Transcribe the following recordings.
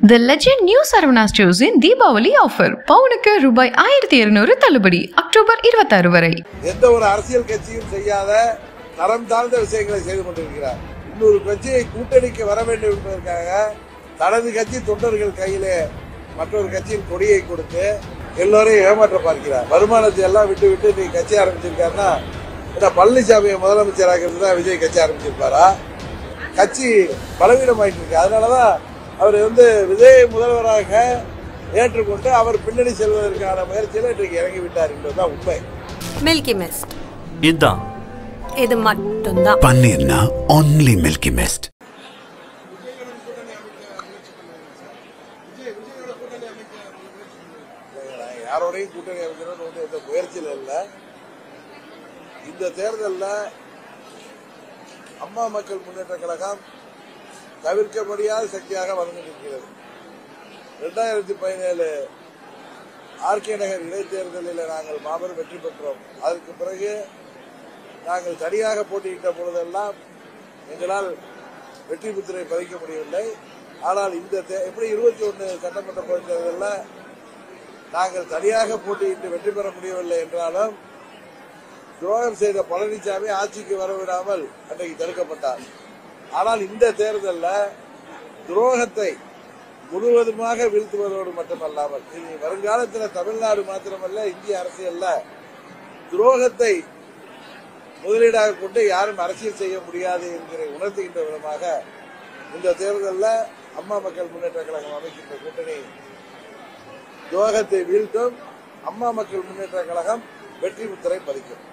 The legend New Saravana Stores in Deepavali offer. பவுனுக்கு ரூபாய் 1200 தள்ளுபடி அக்டோபர் 26 வரை. எந்த ஒரு அரசியல் கட்சியும் செய்யாத தரம் தாழ்ந்த விஷயங்களை செய்து கொண்டிருக்கிறார். இன்னொரு கட்சியை கூட்டணிக்கு வர வேண்டும் என்பதற்காக தனது கட்சி தொண்டர்கள் கையிலே மற்றொரு கட்சியின் கொடியை கொடுத்து எல்லோரையும் ஏமாற்ற பார்க்கிறார். வருமானத்தை எல்லாம் விட்டு விட்டு நீ கட்சி ஆரம்பிச்சிருக்காருன்னா பழனிசாமியை முதலமைச்சராக இருந்தா விஜய் கட்சி ஆரம்பிச்சிருப்பாரா? கட்சி பலவீனமாயிட்டு இருக்கு. அதனாலதான் அவர் விஜய் முதல்வராக ஏற்றுக்கொண்டு அவர் பின்னணி செல்வதற்கான முயற்சியில் இன்றைக்கு இறங்கிவிட்டார் என்பதுதான் உண்மை. மில்கி மிஸ்ட் இதுதான், இது மட்டும்தான் பன்னீர்னா only மில்கி மிஸ்ட். யாரோடையும் கூட்டணி அமைக்கணும்னு எந்த முயற்சியில் இல்லை. இந்த தேர்தலில் அம்மா மக்கள் முன்னேற்ற கழகம் தவிர்க்க முடியாத சக்தியாக வளர்ந்து நிற்கிறது. 2017 ஆர்கே நகர் இடைத்தேர்தலில் நாங்கள் மாபெரும் வெற்றி பெற்றோம். அதற்கு பிறகு நாங்கள் தனியாக போட்டியிட்ட பொழுதெல்லாம் எங்களால் வெற்றி முத்திரை பதிக்க முடியவில்லை. ஆனால் இந்த எப்படி 21 சட்டமன்ற பொதுத் தேர்தலில் நாங்கள் தனியாக போட்டியிட்டு வெற்றி பெற முடியவில்லை என்றாலும் துரோகம் செய்த பழனிசாமி ஆட்சிக்கு வரவிடாமல் அன்றைக்கு தடுக்கப்பட்டார். ஆனால் இந்த தேர்தலில் துரோகத்தை முழுவதுமாக வீழ்த்துவதோடு மட்டுமல்லாமல் இனி வருங்காலத்தில் தமிழ்நாடு மாத்திரமல்ல இந்திய அரசியல்ல துரோகத்தை முதலீடாக கொண்டு யாரும் அரசியல் செய்ய முடியாது என்கிற உணர்த்துகின்ற விதமாக இந்த தேர்தலில் அம்மா மக்கள் முன்னேற்ற கழகம் அமைக்கின்ற கூட்டணி துரோகத்தை வீழ்த்தும். அம்மா மக்கள் முன்னேற்ற கழகம் வெற்றி முத்திரை பதிக்கும்.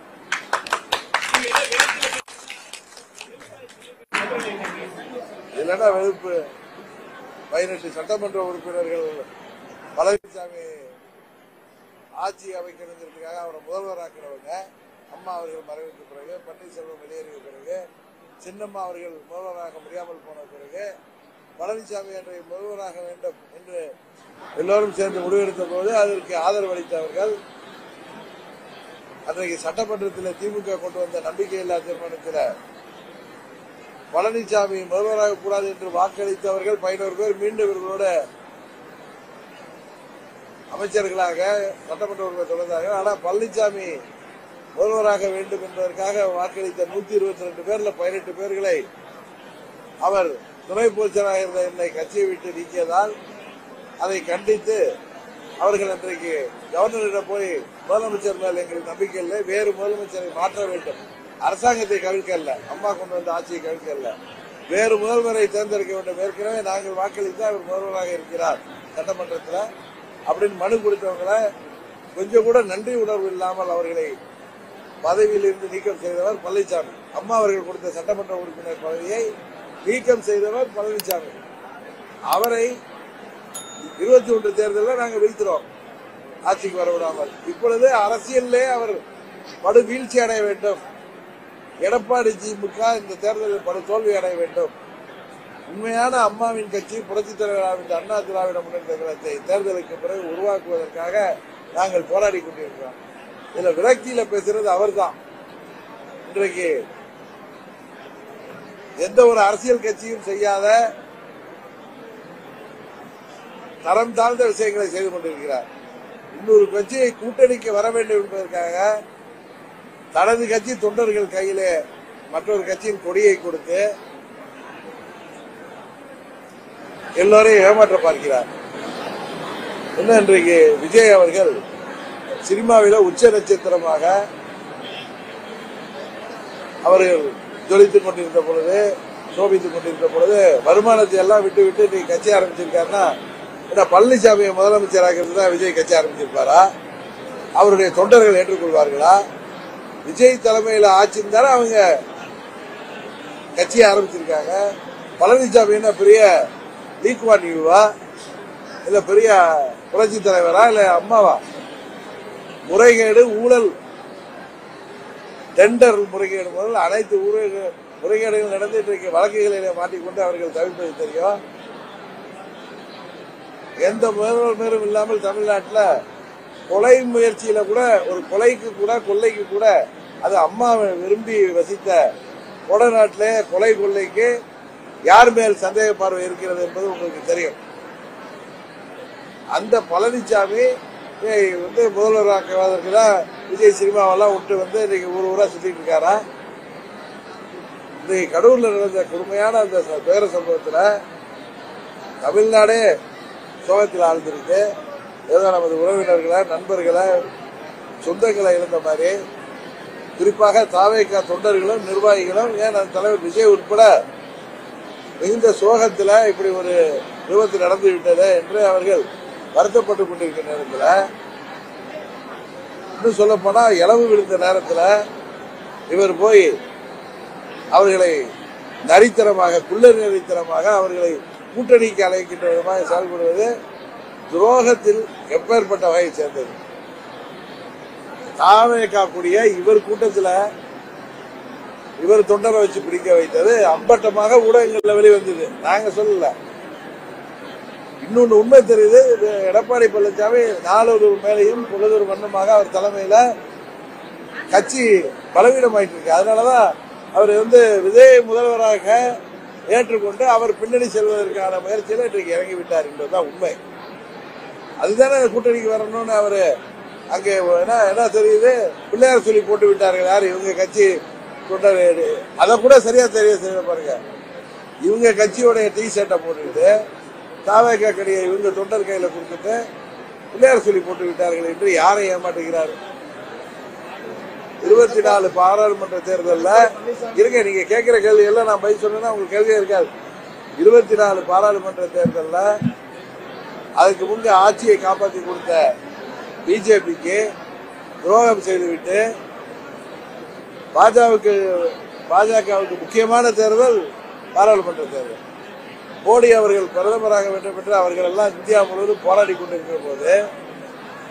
இல்லைன்னா வெறுப்பு 18 சட்டமன்ற உறுப்பினர்கள் பழனிசாமி ஆட்சி அமைக்கிறதுக்காக அவரை முதல்வராக்கிறவங்க அம்மா அவர்கள் மறைவுக்கு பிறகு, பன்னீர்செல்வம் வெளியேறிய பிறகு, சின்னம்மா அவர்கள் முதல்வராக முடியாமல் போன பிறகு பழனிசாமி அன்றைய முதல்வராக வேண்டும் என்று எல்லோரும் சேர்ந்து முடிவெடுத்த போது அதற்கு ஆதரவு அளித்தவர்கள் அன்றைக்கு சட்டமன்றத்தில் திமுக கொண்டு வந்த நம்பிக்கையில்லா தீர்மானத்தில் பழனிசாமி முதல்வராக கூடாது என்று வாக்களித்தவர்கள் 11 பேர் மீண்டும் இவர்களோட அமைச்சர்களாக சட்டமன்ற உறுப்பினர் தொடர்ந்தார்கள். ஆனால் பழனிசாமி முதல்வராக வேண்டும் என்பதற்காக வாக்களித்த 122 பேர்ல 18 பேர்களை அவர் துணை பொதுச்செயலாளராக இருந்த என்னை கட்சியை விட்டு நீக்கியதால் அதை கண்டித்து அவர்கள் இன்றைக்கு கவர்னரிடம் போய் முதலமைச்சர் மேல் எங்களுக்கு நம்பிக்கை இல்லை, வேறு முதலமைச்சரை மாற்ற வேண்டும், அரசாங்கத்தை கவிழ்க்கல்ல, அம்மா கொண்டு வந்த ஆட்சியை கவிழ்க்கல்ல, வேறு முதல்வரை தேர்ந்தெடுக்க வேண்டும், ஏற்கனவே நாங்கள் வாக்களித்து அவர் முதல்வராக இருக்கிறார் சட்டமன்றத்தில் அப்படின்னு மனு கொடுத்தவங்களை கொஞ்சம் கூட நன்றி உணர்வு இல்லாமல் அவர்களை பதவியில் இருந்து நீக்கம் செய்தவர் பழனிசாமி. அம்மா அவர்கள் கொடுத்த சட்டமன்ற உறுப்பினர் பதவியை நீக்கம் செய்தவர் பழனிசாமி. அவரை 21 தேர்தலில் நாங்கள் வீழ்த்துறோம் ஆட்சிக்கு வரவிடாமல். இப்பொழுது அரசியலே அவர் படு வீழ்ச்சி அடைய வேண்டும், எடப்பாடி திமுக இந்த தேர்தலில் படு தோல்வி அடைய வேண்டும். உண்மையான அம்மாவின் கட்சி புரட்சித் தலைவர் அண்ணா திராவிட முன்னேற்ற கழகத்தை தேர்தலுக்கு பிறகு உருவாக்குவதற்காக நாங்கள் போராடி கொண்டிருக்கிறோம். இதுல விரக்தியில பேசுறது அவர்தான். இன்றைக்கு எந்த ஒரு அரசியல் கட்சியும் செய்யாத தரம் தாழ்ந்த விஷயங்களை செய்து கொண்டிருக்கிறார். இன்னொரு கட்சியை கூட்டணிக்கு வர வேண்டும் என்பதற்காக தனது கட்சி தொண்டர்கள் கையிலே மற்றொரு கட்சியின் கொடியை கொடுத்து எல்லோரையும் ஏமாற்ற பார்க்கிறார். என்ன இன்றைக்கு விஜய் அவர்கள் சினிமாவில உச்ச நட்சத்திரமாக அவர்கள் ஜொலித்துக் கொண்டிருந்த பொழுது, சோபித்துக் கொண்டிருந்த பொழுது வருமானத்தை எல்லாம் விட்டு விட்டு நீ கட்சி ஆரம்பிச்சிருக்காருன்னா பழனிசாமியை முதலமைச்சராக இருந்தா விஜய் கட்சி ஆரம்பிச்சிருப்பாரா? அவருடைய தொண்டர்கள் ஏற்றுக்கொள்வார்களா? விஜய் தலைமையில் ஆட்சி இருந்தாலும் அவங்க கட்சியை ஆரம்பிச்சிருக்காங்க. பழனிசாமி என்ன பெரிய லீக்வான் யூவா, இல்ல பெரிய புரட்சி தலைவரா, இல்ல அம்மாவா? முறைகேடு, ஊழல், டெண்டர் முறைகேடு முதல் அனைத்து முறைகேடுகள் நடந்து இன்றைக்கு வழக்குகளிலே மாட்டிக்கொண்டு அவர்கள் தவிர்ப்பது தெரியும். எந்த முதல்வரும் இல்லாமல் தமிழ்நாட்டில் கொலை முயற்சியில கூட ஒரு கொலைக்கு கூட கொள்ளைக்கு கூட அது அம்மா விரும்பி வசித்த கொடநாட்டிலே கொலை கொள்ளைக்கு யார் மேல் சந்தேக பார்வை இருக்கிறது என்பது உங்களுக்கு தெரியும். அந்த பழனிசாமி வந்து முதல்வராக்குவதற்கு தான் விஜய் சினிமாவெல்லாம் விட்டு வந்து இன்னைக்கு ஊரா சுத்திட்டு இருக்காரா? இன்னைக்கு கடவுள்ல நடந்த கொடுமையான அந்த துயர சம்பவத்துல தமிழ்நாடே சோகத்தில் ஆழ்ந்திருக்கு. ஏதோ நமது உறவினர்களை, நண்பர்களை, சொந்தங்களை இழந்த மாதிரி, குறிப்பாக தாவேகா தொண்டர்களும் நிர்வாகிகளும், ஏன் அந்த தலைவர் விஜய் உட்பட மிகுந்த சோகத்தில் இப்படி ஒரு விபத்து நடந்து விட்டது என்று அவர்கள் வருத்தப்பட்டுக் கொண்டிருக்கிற நேரத்தில், இன்னும் சொல்ல போனா இளவு விழுந்த நேரத்தில் இவர் போய் அவர்களை நரித்தனமாக, குள்ளர் நரித்தனமாக அவர்களை கூட்டணிக்கு அழைக்கின்ற விதமாக செயல்படுவது துரோகத்தில் எப்பேற்பட்ட வகையை சேர்ந்தது. தாவேகாக்கூடிய இவர் கூட்டத்தில் இவர் தொண்டரை வச்சு பிடிக்க வைத்தது அம்பட்டமாக ஊடகங்கள்ல வெளிவந்தது. நாங்க சொல்லல. இன்னொன்று உண்மை தெரியுது. எடப்பாடி பழனிசாமி நாளொரு மேலையும் பொழுதொரு வண்ணமாக அவர் தலைமையில கட்சி பலவீனமாயிட்டு இருக்கு. அதனாலதான் அவர் வந்து விஜய் முதல்வராக ஏற்றுக்கொண்டு அவர் பின்னணி செல்வதற்கான முயற்சியில இன்றைக்கு இறங்கி விட்டார் என்பதுதான் உண்மை. அதுதானே கூட்டணிக்கு வரணும்னு அவரு அங்கே என்ன தெரியுது, பிள்ளையார் சொல்லி போட்டு விட்டார்கள். யாரு? இவங்க கட்சி தொண்டர். அதை கூட சரியா தெரிய பாருங்க. இவங்க கட்சியோடைய டி ஷர்ட்டை போட்டுக்கிட்டு தாவேகா கடையை இவங்க தொண்டர் கையில கொடுத்துட்டு பிள்ளையார் சொல்லி போட்டு விட்டார்கள் என்று யாரை ஏமாற்றுகிறார்? 24 பாராளுமன்ற தேர்தலில் இருங்க, நீங்க கேட்கிற கேள்வி எல்லாம் நான் பதில் சொன்னா உங்களுக்கு கேள்வியே இருக்காது. 24 பாராளுமன்ற தேர்தலில் அதுக்கு முன்பு ஆட்சியை காப்பாற்றி கொடுத்த பிஜேபிக்கு துரோகம் செய்துவிட்டு பாஜகவுக்கு முக்கியமான தேர்தல் பாராளுமன்ற தேர்தல். மோடி அவர்கள் பிரதமராக வேண்டும் என்று அவர்கள் எல்லாம் இந்தியா முழுவதும் போராடி கொண்டிருக்கிற போது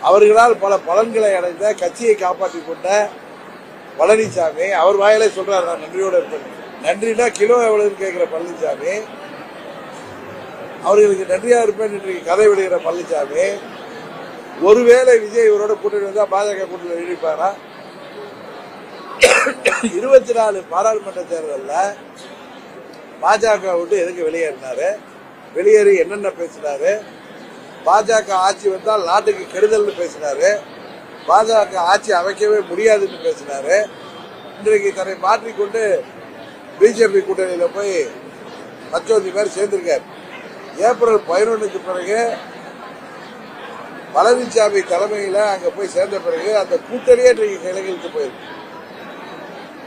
அவர்களால் பல பலன்களை அடைந்த, கட்சியை காப்பாற்றிக் கொண்ட பழனிசாமி அவர் வாயிலே சொல்றாரு, நான் நன்றியோட இருப்பேன். நன்றினா கிலோ எவ்வளவுன்னு கேட்கிற பழனிசாமி, அவர்களுக்கு நன்றியா இருப்பேன் என்று கதை விடுகிற பழனிசாமி, ஒருவேளை விஜய் இவரோட கூட்டணி வந்தா பாஜக கூட்டணி இழிப்பாரா? 24 பாராளுமன்ற தேர்தலில் பாஜக விட்டு எதுக்கு வெளியேறினாரு? வெளியேறி என்னென்ன பேசினாரு? பாஜக ஆட்சி வந்தால் நாட்டுக்கு கெடுதல் பேசினாரு. பாஜக ஆட்சி அமைக்கவே முடியாதுன்னு பேசினாரு. இன்றைக்கு தன்னை மாற்றிக்கொண்டு பிஜேபி கூட்டணியில போய் 19 பேர் சேர்ந்திருக்காரு. ஏப்ரல் 11க்கு பிறகு பழனிசாமி தலைமையில அங்க போய் சேர்ந்த பிறகு அந்த கூட்டணியே இன்றைக்கு கிழக்கிற்கு போயிருக்கு.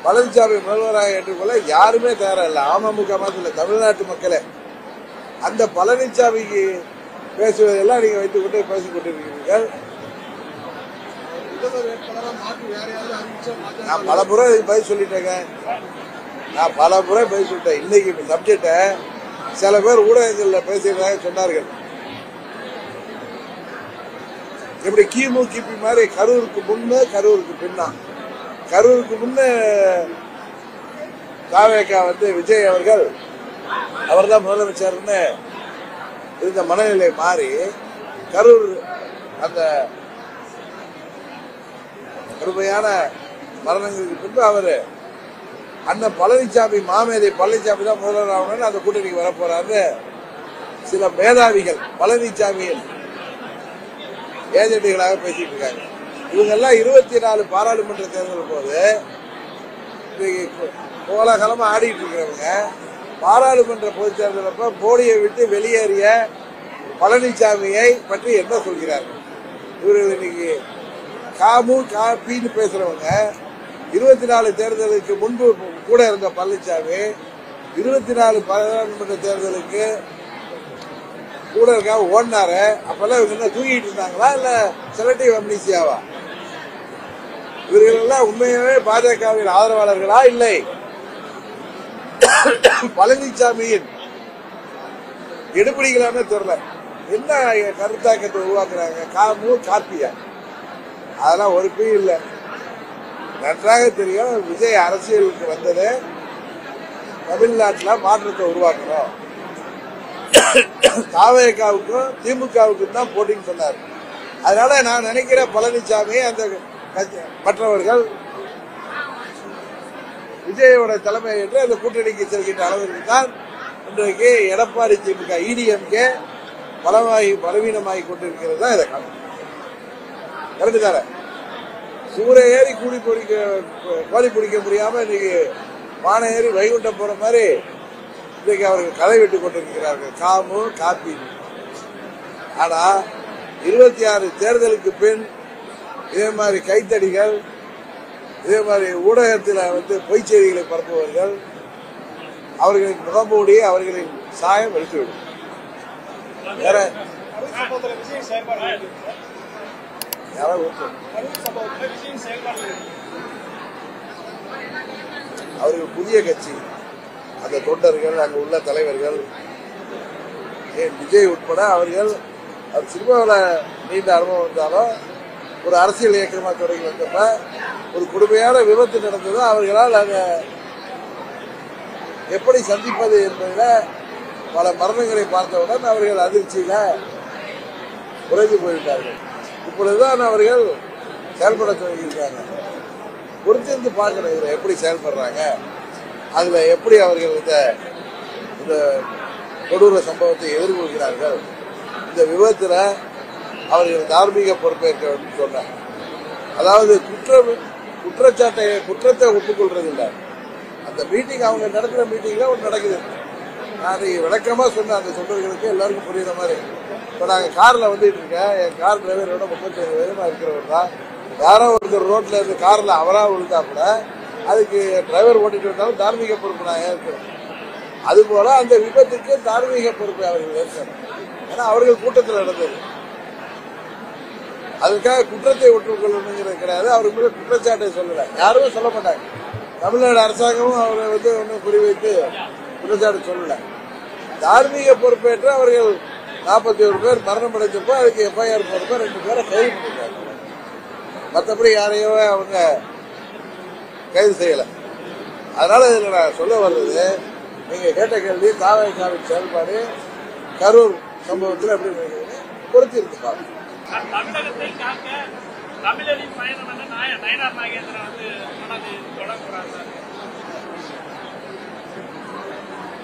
பழனிசாமி முதல்வராக ஏற்றுக்கொள்ள யாருமே தயாரில்லை. அமமுக மாத்திர தமிழ்நாட்டு மக்களே அந்த பழனிசாமிக்கு பேசுவதெல்லாம் நீங்க வைத்துக் கொண்டு பேசிக் கொண்டிருக்கிறீர்கள். நான் பல முறை பதில் சொல்லிட்டேங்க. இன்னைக்கு சப்ஜெக்ட சில பேர் ஊடகங்கள்ல பேசுறதாக சொன்னார்கள். எப்படி கிமு கிபி மாதிரி கரூருக்கு முன்ன கரூருக்கு பின்னா. கரூருக்கு முன்ன தாவேகா வந்து விஜய் அவர்கள் அவர்தான் முதலமைச்சர்னு இருந்த மனநிலை மாறி கரூர் அந்த கடுமையான மரணங்களுக்கு பின்பு அவரு அண்ணன் பழனிசாமி, மாமேதை பழனிசாமி தான் முதல்வர் ஆகணும்னு அந்த கூட்டணிக்கு வரப்போறாரு சில மேதாவிகள் பழனிசாமியின் ஏஜென்ட்டுகளாக பேசிட்டு இருக்காங்க. இவங்க எல்லாம் 24 பாராளுமன்ற தேர்தல் போது கோலாகலமா ஆடிட்டு இருக்கிறவங்க பாராளுமன்ற பொதுத் தேர்தலப்ப மோடியை விட்டு வெளியேறிய பழனிசாமியை பற்றி என்ன சொல்கிறார்கள்? இவர்கள் இன்னைக்கு காமு காப்பின்னு பேசுறவங்க 24 தேர்தலுக்கு முன்பு கூட இருந்த பழனிசாமி 24 பாராளுமன்ற தேர்தலுக்கு கூட இருக்கா ஓடினாரு. அப்பெல்லாம் இவங்க என்ன தூங்கிட்டு இருந்தாங்களா இல்ல செலக்டிவ் அம்னீசியாவா? இவர்கள் எல்லாம் உண்மையாவே பாஜகவின் ஆதரவாளர்களா? இல்லை, பழனிசாமியின் எடுபடிகளான தெரியல. என்ன கருத்தாக்கத்தை உருவாக்குறாங்க? காமு காப்பியா? அதெல்லாம் ஒரு பீ இல்லை. நன்றாக தெரியும் விஜய் அரசியலுக்கு வந்தது தமிழ்நாட்டில் மாற்றத்தை உருவாக்கணும். தாவேகாவுக்கும் திமுகவுக்கும் தான் போட்டின்னு சொன்னார். அதனால நான் நினைக்கிற பழனிசாமி அந்த மற்றவர்கள் விஜயோட தலைமை என்று அந்த கூட்டணிக்கு செல்கின்ற அளவிற்கு தான் இன்றைக்கு எடப்பாடி திமுக இடிஎம்கே பலவீனமாகி கொண்டிருக்கிறது தான் இதை காணும். கரெக்டு தானே? சூறை ஏறி கோழி பிடிக்க முடியாம இன்னைக்கு பானை ஏறி வைகுண்டம் போற மாதிரி இன்னைக்கு அவர்கள் கதை விட்டு கொண்டிருக்கிறார்கள். காமு காப்பி. ஆனா 26 தேர்தலுக்கு பின் இதே மாதிரி கைத்தடிகள், இதே மாதிரி ஊடகத்தில் பொய் செய்திகளை பரப்புவர்கள், அவர்களின் முகமூடி, அவர்களின் சாயம் எடுத்துவிடும். வேற அவர்கள் புதிய கட்சி, அந்த தொண்டர்கள், அங்கு உள்ள தலைவர்கள், விஜய் உட்பட அவர்கள் சினிமாவில் நீண்ட அனுபவம் இருந்தாலும் ஒரு அரசியல் இயக்கமாக தொடங்கி வந்தப்ப ஒரு கொடுமையான விபத்து நடந்தது. அவர்களால் அங்க எப்படி சந்திப்பது என்பதில் பல மரணங்களை பார்த்தவுடன் அவர்கள் அதிர்ச்சியில குறைந்து போய்விட்டார்கள். இப்பொழுதுதான் அவர்கள் செயல்பட தொடங்கியிருக்காங்க. பொறுத்திருந்து பார்க்கணும் இதில் எப்படி செயல்படுறாங்க, அதுல எப்படி அவர்கள் இந்த கொடூர சம்பவத்தை எதிர்கொள்கிறார்கள். இந்த விபத்துல அவர்கள் தார்மீக பொறுப்பேற்க வேண்டும் சொன்னாங்க. அதாவது குற்றத்தை ஒப்புக்கொள்றது இல்லை. அந்த மீட்டிங் அவங்க நடக்கிற மீட்டிங்ல ஒன்று நடக்குது. நான் விளக்கமா சொன்னேன் அந்த தொண்டர்களுக்கு எல்லாருக்கும் புரியுற மாதிரி. இப்போ நாங்கள் காரில் வந்துட்டு இருக்கேன், என் கார் டிரைவரோட 35 வேகமாக இருக்கிறவர் தான். யாரோ ஒருத்தர் ரோட்ல இருந்து கார்ல அவராக விழுந்தா கூட அதுக்கு டிரைவர் ஓட்டிட்டு வந்தாலும் தார்மீக பொறுப்பு நான் ஏற்கிறேன். அதுபோல அந்த விபத்துக்கு தார்மீக பொறுப்பை அவர்கள் ஏற்கணும். ஏன்னா அவர்கள் கூட்டத்தில் நடந்தது. அதுக்காக குற்றத்தை ஒற்றுக்கொள்ளணுங்கிறது கிடையாது. அவர் மேல குற்றச்சாட்டை சொல்லல, யாருமே சொல்ல மாட்டாங்க. தமிழ்நாடு அரசாங்கமும் அவரை ஒன்றும் குறிவைத்து குற்றச்சாட்டு சொல்லல. தார்மீக பொறுப்பேற்று அவர்கள் 41 பேர் மரணம் அடைஞ்சப்போ அதுக்கு எஃப்ஐஆர் போறப்ப 2 பேரை கைது பண்ணிருக்காங்க. மற்றபடி யாரையோ அவங்க கைது செய்யல. அதனால இதுல நான் சொல்ல வர்றது, நீங்க கேட்ட கேள்வி தாவேக்காவின் செயல்பாடு கரூர் சம்பவத்தில் எப்படி பொறுத்து இருக்கு பாருங்க. தமிழகத்தை காக்க தமிழரின் பயணம் என நயனார் நாகேந்திரன்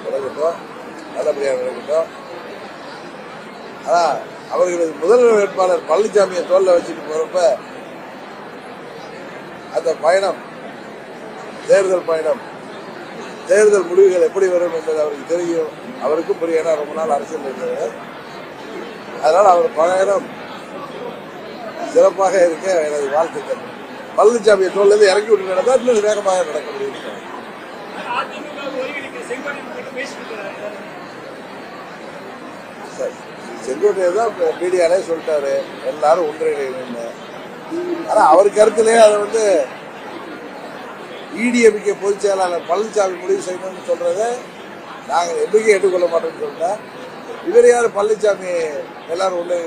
தொடங்கட்டும், நல்லபடியாக நடக்கட்டும். ஆனா அவர்களது முதல்வர் வேட்பாளர் பழனிசாமியை தோல்ல வச்சுட்டு போறப்ப அந்த பயணம், தேர்தல் பயணம், தேர்தல் முடிவுகள் எப்படி வரும் என்பது அவருக்கு தெரியும். அவருக்கும் புரியும், ஏன்னா ரொம்ப நாள் அரசியல் இருக்கிறது. அதனால அவர் பயணம் சிறப்பாக இருக்க எனது வாழ்த்துக்கள். பழனிசாமியை தோல்ல இறக்கி விட்டு நடந்தா இன்னும் வேகமாக நடக்க முடியும். செங்கோட்டையை தான் மீடியாலே சொல்லிட்டாரு, எல்லாரும் ஒன்றிணைன்னு. ஆனா அவர் கருத்திலே அதை இடிஎம்கே பொதுச் செயலாளர் பழனிசாமி முடிவு செய்யணும்னு சொல்றதை நாங்கள் எப்படிக்கே ஏற்றுக்கொள்ள மாட்டோம்னு சொல்லிட்டேன். இவர் யாரு பழனிசாமி எல்லாரும் ஒன்று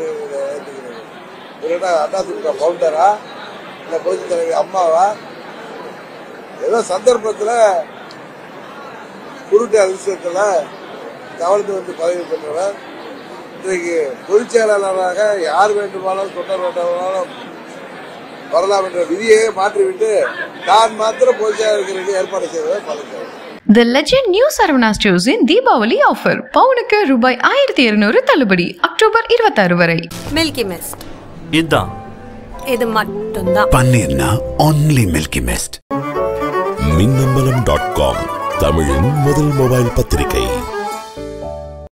ஏற்றுக்கிறது? இவர்கிட்ட அதிமுக பவுண்டரா இல்லை பொதுச் தலைவி அம்மாவா? ஏதோ சந்தர்ப்பத்தில் குருட்டு அதிர்ஷ்டத்தில் தவழ்ந்து பதவி பெற்றவர் இன்றைக்கு பொதுச் செயலாளராக யார் வேண்டுமானாலும் தொண்டர் வேண்டுமானாலும் வரலாம் என்ற விதியை மாற்றிவிட்டு தான் மாத்திரம் பொதுச் செயலாளருக்கு ஏற்பாடு செய்வதை Palaniswami. The Legend New Saravana Stores in Deepavali offer. பவுனுக்கு ரூபாய் 1200 தள்ளுபடி அக்டோபர் 26 வரை. மில்கி மிஸ்ட் இதான் இது மட்டும்தான். பன்னீர்னா only Milky Mist. மின்னம்பலம்.com தமிழின் முதல் மொபைல் பத்திரிகை.